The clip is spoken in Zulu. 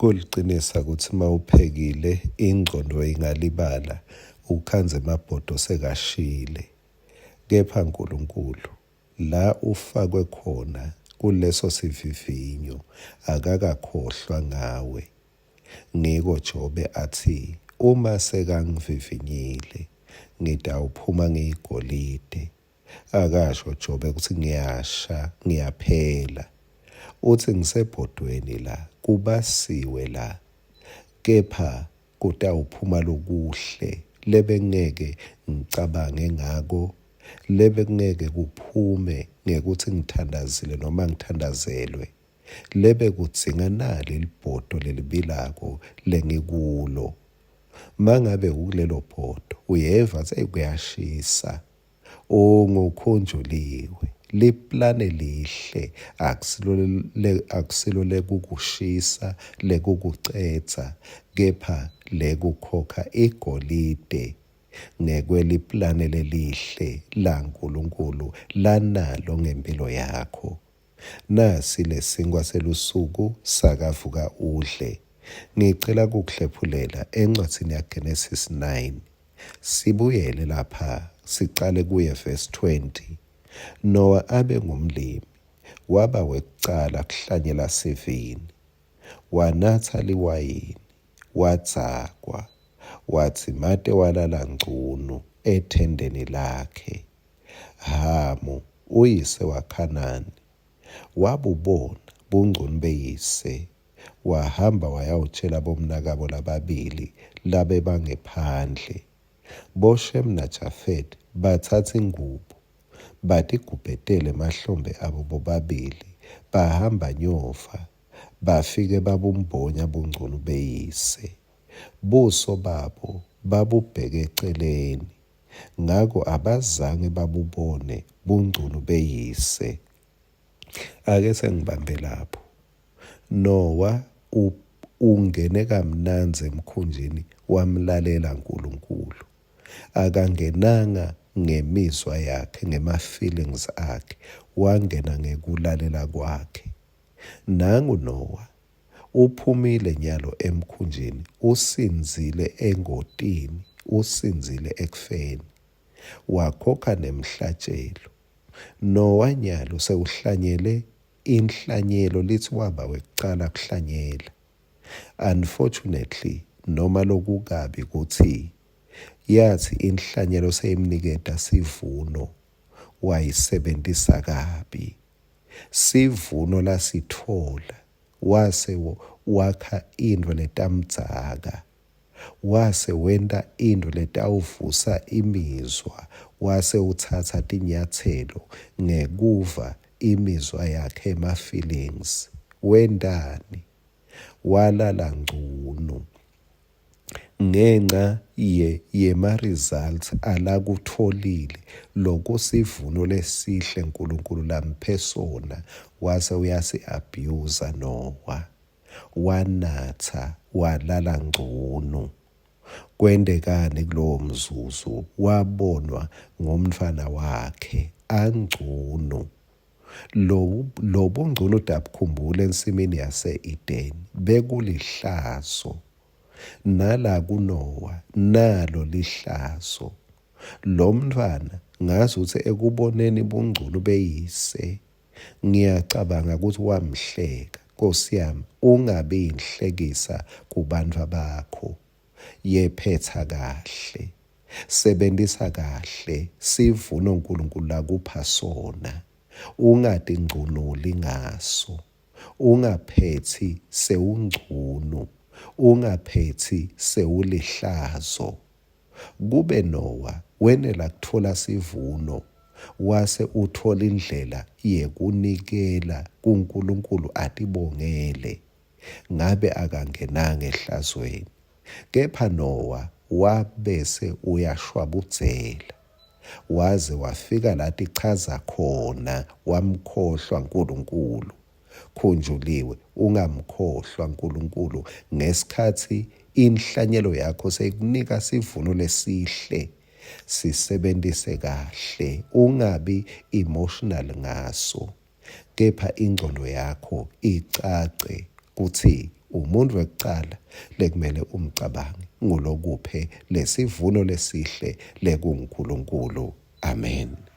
Kuliqinisa ukuthi mawuphekile ingqondo ingalibala ukhanze emabhodo sekashile. Kepha uNkulunkulu la ufakwe khona kuleso sivivinyo akakakhohlwa ngawe. Ngiko Jobe athi uma sekangivivinyile ngidawuphuma ngiyigolide. Akasho Jobe ukuthi ngiyasha ngiyaphela. Uthi ngisebhodweni la kubasiwe la, kepha kutawuphuma lokuhle lebengeke ngicabange ngako, lebengeke kuphume ngekuthi ngithandazile noma ngithandazelwe, lebe kudzinga nali libhodo lelibilako lengikulo. Mangabe ukulelo bhodo uyeva sekuyashisa, ngokhonjoliwe liplane lihle akusilo lekukushisa lekukucetha, kepha lekukhokha igolide ngekweliplane lelihle laNkulunkulu lanalo ngempilo yakho. Nasi lesinkwa selusuku sakavuka udle. Ngicela kukuhlephulela encwadini yaGenesis 9. Sibuyele lapha siqale kuye verse 20. Noah abe ngumlimi, waba wekucala kuhlanyela sevini. Wanatha liwayini, wadzakwa, wathi mate walala ngcunu ethendeni lakhe. Hamu, uyise waKhanani, wabubona bungcunu beyise. Wahamba wayawutshela bomnakabo lababili labe bangephandle. BoShem naJafet bathatha ingubo, batigubhetele emahlombe abo bobabili, bahamba nyova, bafike babumbonya bungcunu beyise. Buso babo babubheke eceleni, ngako abazange babubone bungcunu beyise. Ake sengibambe lapho. Noah ungene kamnanzi emkhunjini wamlalela uNkulunkulu. Akangenanga ngemizwa yakhe, ngema-feelings akhe, wangena ngekulalela kwakhe. Nangu Noah uphumile nyalo emkhunjini, usinzile engotini, usinzile ekufeni. Wakhokha nemhlatshelo. Noah nyalo sewuhlanyele inhlanyelo, lithi waba wekucala kuhlanyela. Unfortunately, noma lokukabi kuthi yathi inhlanyelo seyimniketa sivuno, wayisebenzisa kabi. Sivuno lasithola, wase wakha into letamdzaka, wase wenta into letawuvusa imizwa, wase uthatha tinyathelo ngekuva imizwa yakhe ema-feelings. Wendani? Walala ngcunu ngenxa yema-results alakutholile lokusivuno lesihle uNkulunkulu lamphe sona. Wase uyasi-abuser Noah, wanatha, walala ngcunu. Kwendekani kulowo mzuzu? Wabonwa ngomfana wakhe angcunu. Lo bungcunu dabukhumbula ensimini yase-Edeni bekulihlazo. Nala kuNoah nalo lihlazo. Lo mntwana ngazuthi ekuboneni bungcunu beyise, ngiyacabanga ukuthi wamhleka. Nkosi yami, ungabe inhlekisa kubantu bakho. Yephetha kahle, sebenzisa kahle sivuno uNkulunkulu lakupha sona. Ungadingcunuli ngaso, ungaphethi sewungcunu, ungaphethi sewulihlazo. Kube Noah wenela kuthola sivuno, wase uthola indlela yekunikela kuNkulunkulu atibongele. Ngabe akangenanga ehlazweni, kepha Noah wabese uyashwabudzela, waze wafika lathi chaza khona, wamkhohlwa uNkulunkulu. Khunjuliwe, ungamkhohlwa uNkulunkulu ngesikhathi inhlanyelo yakho sekunika sivuno lesihle. Sisebenzise kahle, ungabi emotional ngaso, kepha ingqondo yakho icace kuthi umuntu wekucala lekumele umcabange ngulokuphe lesivuno lesihle lekuNkulunkulu. Amen.